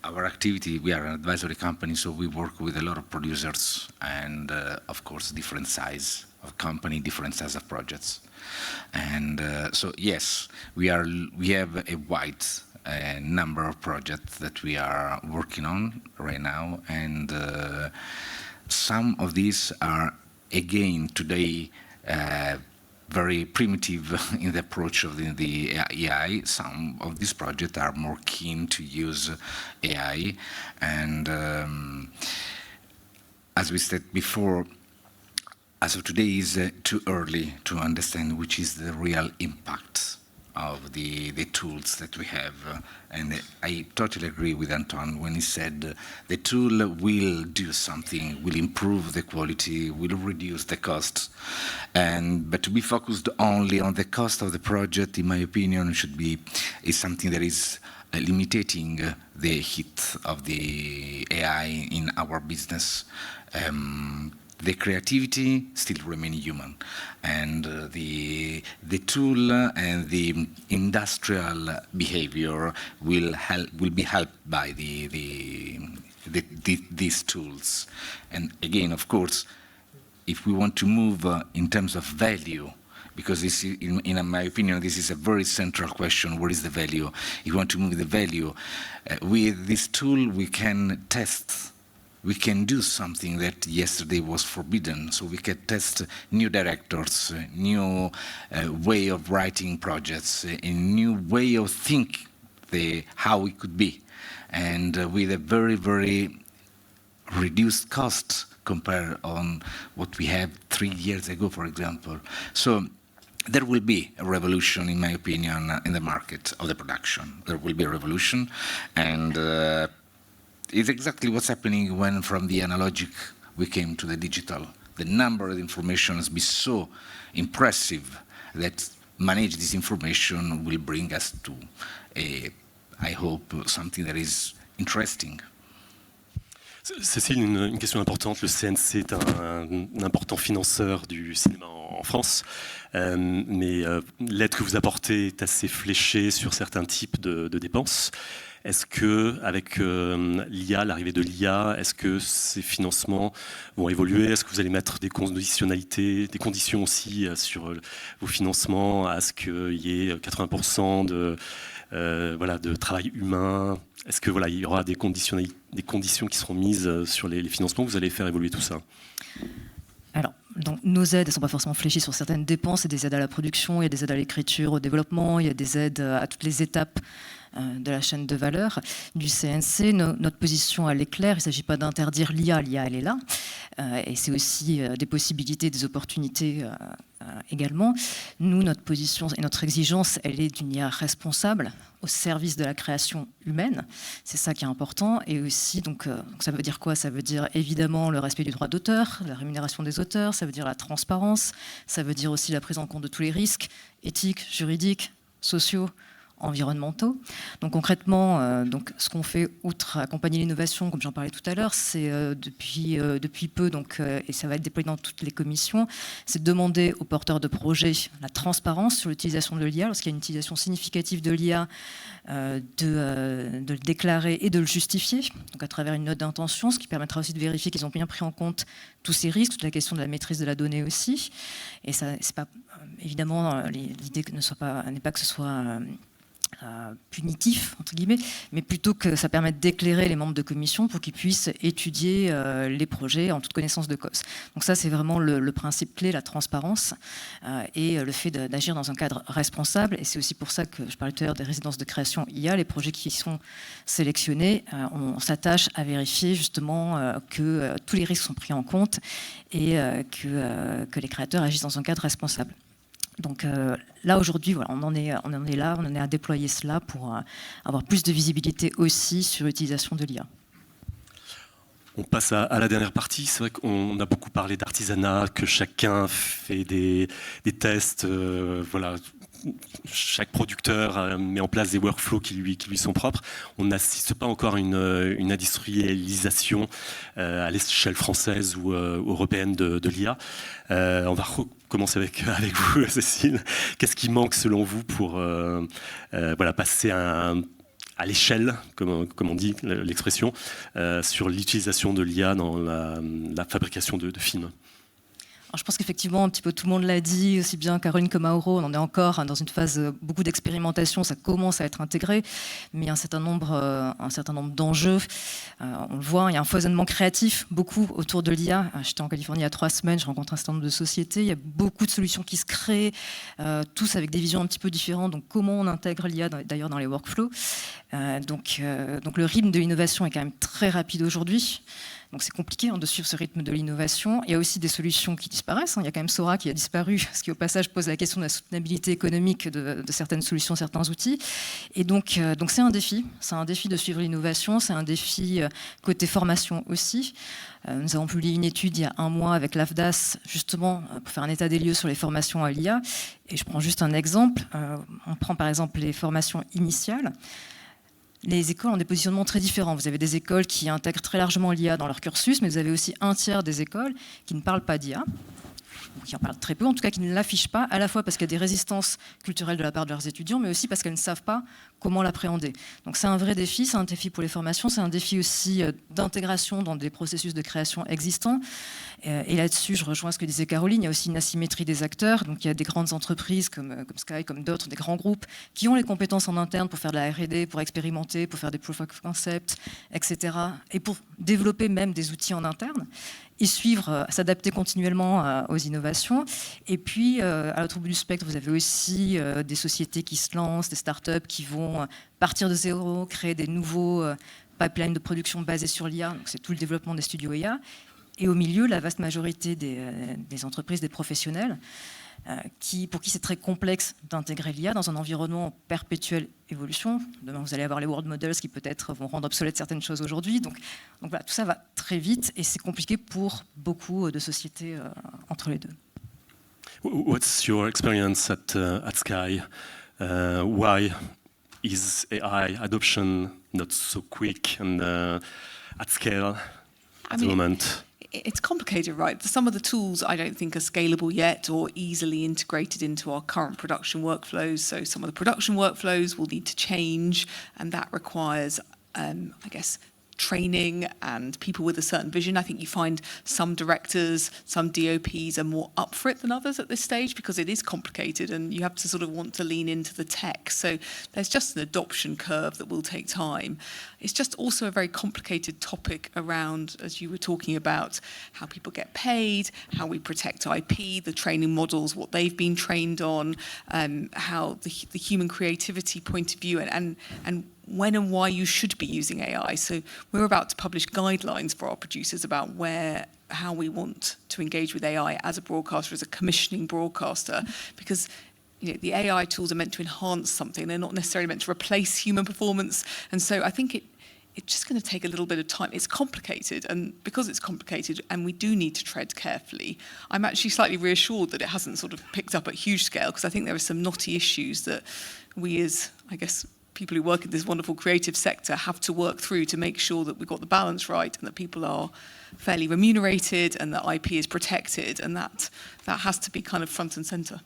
our activity, we are an advisory company, so we work with a lot of producers and, of course, different size of company, different size of projects. And so, yes, we have a wide number of projects that we are working on right now, and some of these are, again, today, very primitive in the approach of the AI. Some of these projects are more keen to use AI. And as we said before, as of today, is too early to understand which is the real impact of the tools that we have. And I totally agree with Antoine when he said the tool will do something, will improve the quality, will reduce the cost. But to be focused only on the cost of the project, in my opinion, is something that is limiting the hit of the AI in our business. The creativity still remains human, and the tool and the industrial behavior will be helped by these tools. And again, of course, if we want to move in terms of value, because this, in my opinion, this is a very central question: what is the value? If you want to move the value, with this tool we can test. We can do something that yesterday was forbidden. So we can test new directors, new way of writing projects, a new way of thinking how it could be, and with a very, very reduced cost compared on what we had 3 years ago, for example. So there will be a revolution, in my opinion, in the market of the production. There will be a revolution, and it's exactly what's happening when from the analogic we came to the digital. The number of information has been so impressive that manage this information will bring us to, I hope, something that is interesting. Cécile, une question importante. Le CNC est un important financeur du cinéma en France, mais l'aide que vous apportez est assez fléchée sur certains types de dépenses. Est-ce que, avec l'IA, l'arrivée de l'IA, est-ce que ces financements vont évoluer? Est-ce que vous allez mettre des conditionnalités, des conditions aussi sur vos financements, à ce qu'il y ait 80% de travail humain? Est-ce que il y aura des conditions qui seront mises sur les financements? Vous allez faire évoluer tout ça? Alors, donc, nos aides ne sont pas forcément fléchies sur certaines dépenses. Il y a des aides à la production, il y a des aides à l'écriture, au développement, il y a des aides à toutes les étapes de la chaîne de valeur du CNC. Notre position, elle est claire. Il ne s'agit pas d'interdire l'IA. L'IA, elle est là. Et c'est aussi des possibilités, des opportunités également. Nous, notre position et notre exigence, elle est d'une IA responsable au service de la création humaine. C'est ça qui est important. Et aussi, donc ça veut dire quoi? Ça veut dire évidemment le respect du droit d'auteur, la rémunération des auteurs, ça veut dire la transparence, ça veut dire aussi la prise en compte de tous les risques éthiques, juridiques, sociaux, environnementaux. Donc concrètement, donc, ce qu'on fait, outre accompagner l'innovation, comme j'en parlais tout à l'heure, c'est depuis peu, et ça va être déployé dans toutes les commissions, c'est demander aux porteurs de projets la transparence sur l'utilisation de l'IA. Lorsqu'il y a une utilisation significative de l'IA, de le déclarer et de le justifier, donc à travers une note d'intention, ce qui permettra aussi de vérifier qu'ils ont bien pris en compte tous ces risques, toute la question de la maîtrise de la donnée aussi. Et ça, c'est pas, évidemment, l'idée n'est pas que ce soit punitif, entre guillemets, mais plutôt que ça permette d'éclairer les membres de commission pour qu'ils puissent étudier les projets en toute connaissance de cause. Donc ça, c'est vraiment le principe clé, la transparence et le fait d'agir dans un cadre responsable. Et c'est aussi pour ça que je parlais tout à l'heure des résidences de création IA, les projets qui sont sélectionnés, on s'attache à vérifier justement que tous les risques sont pris en compte et que les créateurs agissent dans un cadre responsable. Donc là, aujourd'hui, voilà, on en est là, on en est à déployer cela pour avoir plus de visibilité aussi sur l'utilisation de l'IA. On passe à la dernière partie. C'est vrai qu'on a beaucoup parlé d'artisanat, que chacun fait des tests. Voilà, chaque producteur met en place des workflows qui lui sont propres. On n'assiste pas encore à une industrialisation à l'échelle française ou européenne de l'IA. On va commencer avec vous, Cécile. Qu'est-ce qui manque selon vous pour passer à l'échelle, comme on dit l'expression, sur l'utilisation de l'IA dans la fabrication de films? Alors, je pense qu'effectivement, un petit peu tout le monde l'a dit, aussi bien Caroline que Mauro, on en est encore dans une phase beaucoup d'expérimentation, ça commence à être intégré, mais il y a un certain nombre d'enjeux. On le voit, il y a un foisonnement créatif, beaucoup autour de l'IA. J'étais en Californie il y a 3 semaines, je rencontre un certain nombre de sociétés, il y a beaucoup de solutions qui se créent, tous avec des visions un petit peu différentes. Donc comment on intègre l'IA d'ailleurs dans les workflows. Donc le rythme de l'innovation est quand même très rapide aujourd'hui. Donc c'est compliqué de suivre ce rythme de l'innovation. Il y a aussi des solutions qui disparaissent. Il y a quand même Sora qui a disparu, ce qui au passage pose la question de la soutenabilité économique de certaines solutions, certains outils. Et donc c'est un défi. C'est un défi de suivre l'innovation. C'est un défi côté formation aussi. Nous avons publié une étude il y a 1 mois avec l'AFDAS, justement pour faire un état des lieux sur les formations à l'IA. Et je prends juste un exemple. On prend par exemple les formations initiales. Les écoles ont des positionnements très différents. Vous avez des écoles qui intègrent très largement l'IA dans leur cursus, mais vous avez aussi un tiers des écoles qui ne parlent pas d'IA, qui en parlent très peu, en tout cas qui ne l'affichent pas, à la fois parce qu'il y a des résistances culturelles de la part de leurs étudiants, mais aussi parce qu'elles ne savent pas comment l'appréhender. Donc c'est un vrai défi, c'est un défi pour les formations, c'est un défi aussi d'intégration dans des processus de création existants. Et là-dessus, je rejoins ce que disait Caroline, il y a aussi une asymétrie des acteurs. Donc il y a des grandes entreprises comme Sky, comme d'autres, des grands groupes, qui ont les compétences en interne pour faire de la R&D, pour expérimenter, pour faire des proof of concept, etc. Et pour développer même des outils en interne. Et suivre, s'adapter continuellement aux innovations. Et puis, à l'autre bout du spectre, vous avez aussi des sociétés qui se lancent, des startups qui vont partir de zéro, créer des nouveaux pipelines de production basés sur l'IA. Donc, c'est tout le développement des studios IA. Et au milieu, la vaste majorité des entreprises, des professionnels, pour qui c'est très complexe d'intégrer l'IA dans un environnement en perpétuelle évolution. Demain, vous allez avoir les world models qui peut-être vont rendre obsolètes certaines choses aujourd'hui. Donc voilà, tout ça va très vite et c'est compliqué pour beaucoup de sociétés entre les deux. What's your experience at Sky? Why is AI adoption not so quick and at scale at the moment? It's complicated, right? Some of the tools I don't think are scalable yet or easily integrated into our current production workflows. So some of the production workflows will need to change, and that requires, I guess, training and people with a certain vision. I think you find some directors, some DOPs are more up for it than others at this stage because it is complicated and you have to sort of want to lean into the tech. So there's just an adoption curve that will take time. It's just also a very complicated topic around, as you were talking about, how people get paid, how we protect IP, the training models, what they've been trained on, how the human creativity point of view and when and why you should be using AI. So we're about to publish guidelines for our producers about how we want to engage with AI as a broadcaster, as a commissioning broadcaster, because the AI tools are meant to enhance something. They're not necessarily meant to replace human performance. And so I think it's just going to take a little bit of time. It's complicated, and because it's complicated and we do need to tread carefully, I'm actually slightly reassured that it hasn't sort of picked up at huge scale, because I think there are some knotty issues that we as, I guess people who work in this wonderful creative sector have to work through to make sure that we've got the balance right and that people are fairly remunerated and that IP is protected, and that has to be kind of front and center.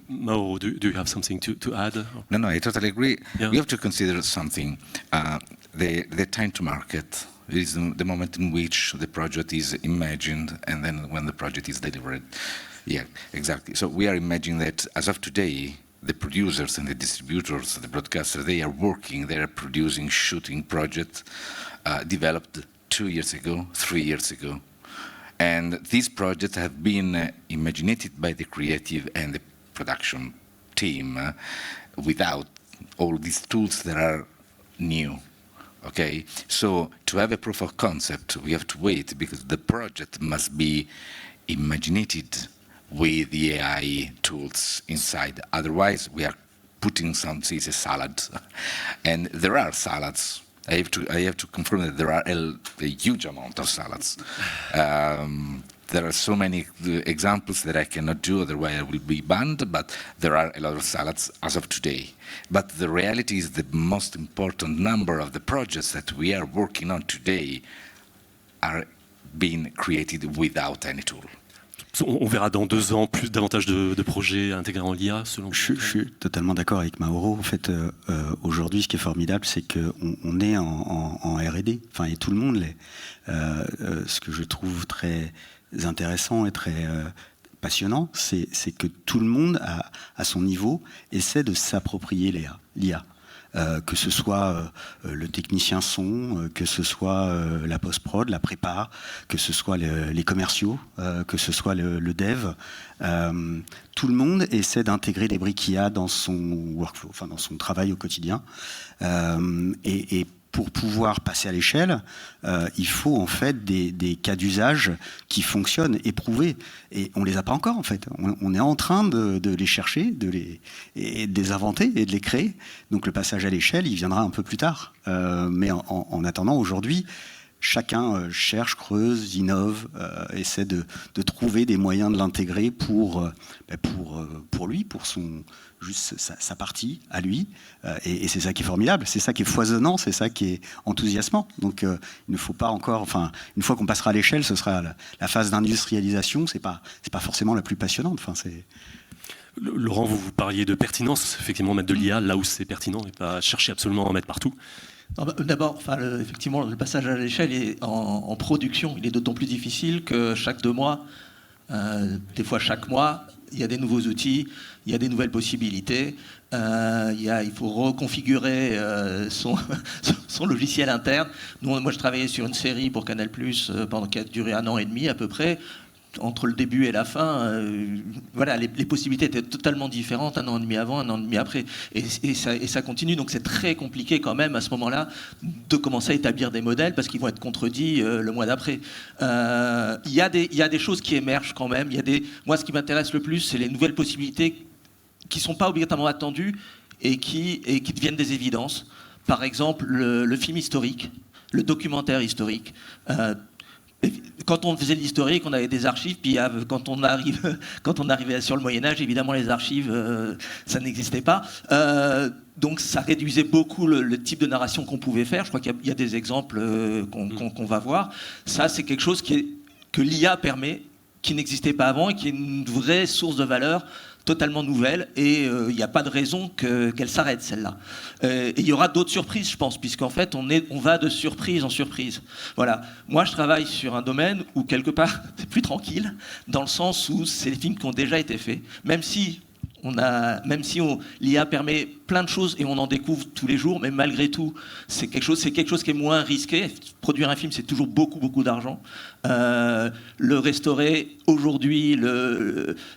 Mo, do you have something to add? No, I totally agree. Yeah. We have to consider something. The time to market is the moment in which the project is imagined and then when the project is delivered. Yeah, exactly. So we are imagining that as of today, the producers and the distributors, the broadcasters, they are producing, shooting projects developed 2 years ago, 3 years ago. And these projects have been imaginated by the creative and the production team without all these tools that are new. Okay, so to have a proof of concept, we have to wait because the project must be imaginated with the AI tools inside. Otherwise, we are putting some salad, and there are salads. I have to confirm that there are a huge amount of salads. There are so many examples that I cannot do, otherwise I will be banned, but there are a lot of salads as of today. But the reality is the most important number of the projects that we are working on today are being created without any tool. On verra dans 2 ans davantage de projets intégrant l'IA, selon vous. Je suis totalement d'accord avec Mauro. En fait, aujourd'hui, ce qui est formidable, c'est qu'on est en R&D, enfin, et tout le monde l'est. Ce que je trouve très intéressant et très passionnant, c'est que tout le monde, à son niveau, essaie de s'approprier l'IA. Que ce soit le technicien son, que ce soit la post-prod, la prépa, que ce soit les commerciaux, que ce soit le dev. Tout le monde essaie d'intégrer les briques IA dans son workflow, enfin dans son travail au quotidien. Et pour pouvoir passer à l'échelle, il faut en fait des cas d'usage qui fonctionnent, éprouvés. Et on les a pas encore en fait. On est en train de les chercher, de les inventer et de les créer. Donc le passage à l'échelle, il viendra un peu plus tard. Mais en attendant, aujourd'hui, chacun cherche, creuse, innove, essaie de trouver des moyens de l'intégrer pour lui, pour juste sa partie à lui. Et c'est ça qui est formidable, c'est ça qui est foisonnant, c'est ça qui est enthousiasmant. Donc il ne faut pas encore, enfin, une fois qu'on passera à l'échelle, ce sera la phase d'industrialisation, c'est pas forcément la plus passionnante. Enfin, c'est... Laurent, vous parliez de pertinence, effectivement, mettre de l'IA là où c'est pertinent et pas chercher absolument à en mettre partout. D'abord, effectivement, le passage à l'échelle est en production. Il est d'autant plus difficile que chaque 2 mois, des fois chaque mois, il y a des nouveaux outils, il y a des nouvelles possibilités. Il faut reconfigurer son logiciel interne. Moi, je travaillais sur une série pour Canal+, qui a duré 1 an et demi à peu près. Entre le début et la fin, les possibilités étaient totalement différentes 1 an et demi avant, 1 an et demi après. Et ça continue, donc c'est très compliqué quand même à ce moment-là de commencer à établir des modèles parce qu'ils vont être contredits le mois d'après. Il y a des choses qui émergent quand même. Moi, ce qui m'intéresse le plus, c'est les nouvelles possibilités qui ne sont pas obligatoirement attendues et qui deviennent des évidences. Par exemple, le film historique, le documentaire historique. Quand on faisait de l'historique, on avait des archives, puis quand on arrivait sur le Moyen-Âge, évidemment, les archives, ça n'existait pas. Donc ça réduisait beaucoup le type de narration qu'on pouvait faire. Je crois qu'il y a des exemples qu'on va voir. Ça, c'est quelque chose que l'IA permet, qui n'existait pas avant et qui est une vraie source de valeur totalement nouvelle, et il n'y a pas de raison qu'elle s'arrête, celle-là. Et il y aura d'autres surprises, je pense, puisqu'en fait, on va de surprise en surprise. Voilà. Moi, je travaille sur un domaine où, quelque part, c'est plus tranquille, dans le sens où c'est des films qui ont déjà été faits, même si l'IA permet plein de choses et on en découvre tous les jours, mais malgré tout, c'est quelque chose qui est moins risqué. Produire un film, c'est toujours beaucoup d'argent. Le restaurer aujourd'hui,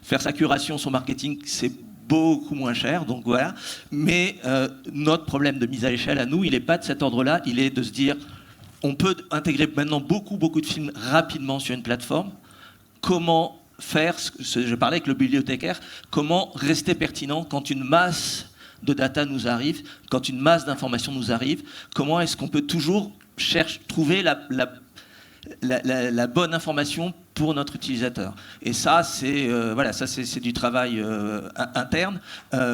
faire sa curation, son marketing, c'est beaucoup moins cher. Donc voilà. Mais notre problème de mise à l'échelle à nous, il n'est pas de cet ordre-là. Il est de se dire, on peut intégrer maintenant beaucoup de films rapidement sur une plateforme. Comment faire, je parlais avec le bibliothécaire, comment rester pertinent quand une masse de data nous arrive, quand une masse d'informations nous arrive, comment est-ce qu'on peut toujours trouver la bonne information pour notre utilisateur. Et ça, c'est voilà, c'est du travail interne,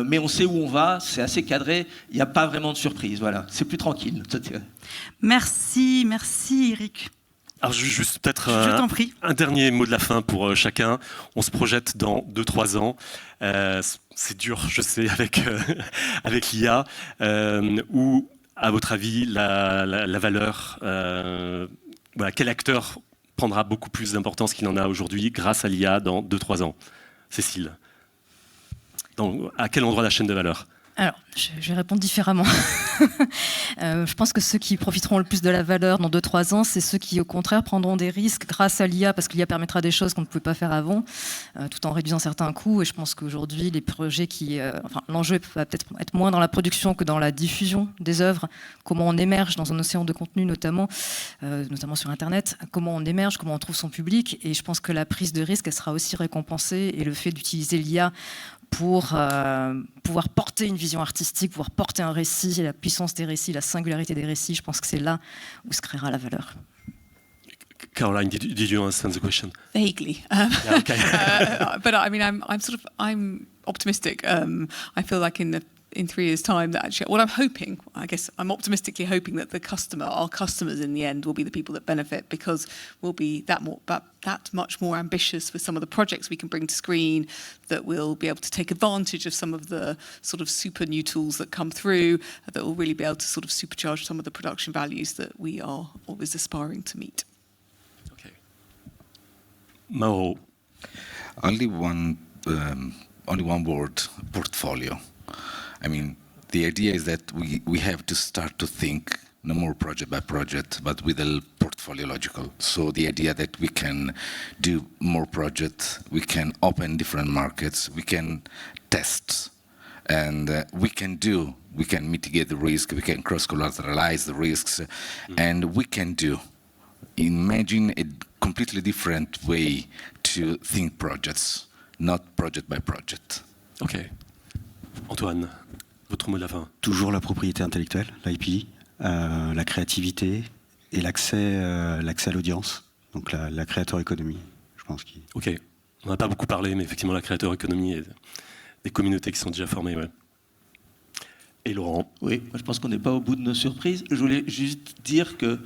mais on sait où on va, c'est assez cadré, il n'y a pas vraiment de surprise. Voilà, c'est plus tranquille. Merci Eric. Alors juste peut-être Je t'en prie. un dernier mot de la fin pour chacun. On se projette dans 2-3 ans. C'est dur, je sais, avec l'IA. Où, à votre avis, la valeur, voilà, quel acteur prendra beaucoup plus d'importance qu'il en a aujourd'hui grâce à l'IA dans 2-3 ans? Cécile, à quel endroit de la chaîne de valeur? Alors, je vais répondre différemment. Je pense que ceux qui profiteront le plus de la valeur dans 2-3 ans, c'est ceux qui, au contraire, prendront des risques grâce à l'IA, parce que l'IA permettra des choses qu'on ne pouvait pas faire avant, tout en réduisant certains coûts. Et je pense qu'aujourd'hui, les projets l'enjeu va peut-être être moins dans la production que dans la diffusion des œuvres, comment on émerge dans un océan de contenu, notamment sur Internet, comment on émerge, comment on trouve son public. Et je pense que la prise de risque, elle sera aussi récompensée, et le fait d'utiliser l'IA pour pouvoir porter une vision artistique, pouvoir porter un récit, et la puissance des récits, la singularité des récits, je pense que c'est là où se créera la valeur. Caroline, did you understand the question? Vaguely. Yeah, okay. But I mean, I'm optimistic. I feel like in 3 years' time that actually, what I'm hoping, I guess I'm optimistically hoping that our customers in the end will be the people that benefit, because we'll be that much more ambitious with some of the projects we can bring to screen, that we'll be able to take advantage of some of the sort of super new tools that come through, that will really be able to sort of supercharge some of the production values that we are always aspiring to meet. Okay. Mauro. Only one word: portfolio. I mean, the idea is that we have to start to think no more project by project, but with a portfolio logical. So the idea that we can do more projects, we can open different markets, we can test, and we can mitigate the risk, we can cross-collateralize the risks, and we can imagine a completely different way to think projects, not project by project. Ok. Antoine, votre mot de la fin. Toujours la propriété intellectuelle, l'IP, la créativité et l'accès à l'audience, donc la créateur économie, je pense. Ok, on n'a pas beaucoup parlé, mais effectivement la créateur économie et des communautés qui sont déjà formées. Ouais. Et Laurent? Oui, moi je pense qu'on n'est pas au bout de nos surprises. Je voulais juste dire que,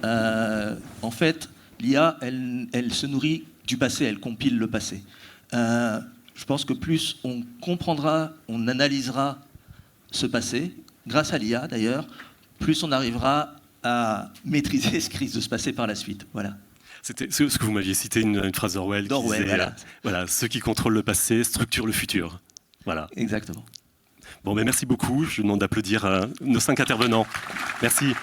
en fait, l'IA, elle se nourrit du passé, elle compile le passé. Je pense que plus on comprendra, on analysera ce passé, grâce à l'IA d'ailleurs, plus on arrivera à maîtriser ce qui risque de se passer par la suite. Voilà. C'était ce que vous m'aviez cité, une phrase d'Orwell. D'Orwell, voilà. Voilà, ceux qui contrôlent le passé structurent le futur. Voilà. Exactement. Bon, ben merci beaucoup. Je vous demande d'applaudir nos 5 intervenants. Merci.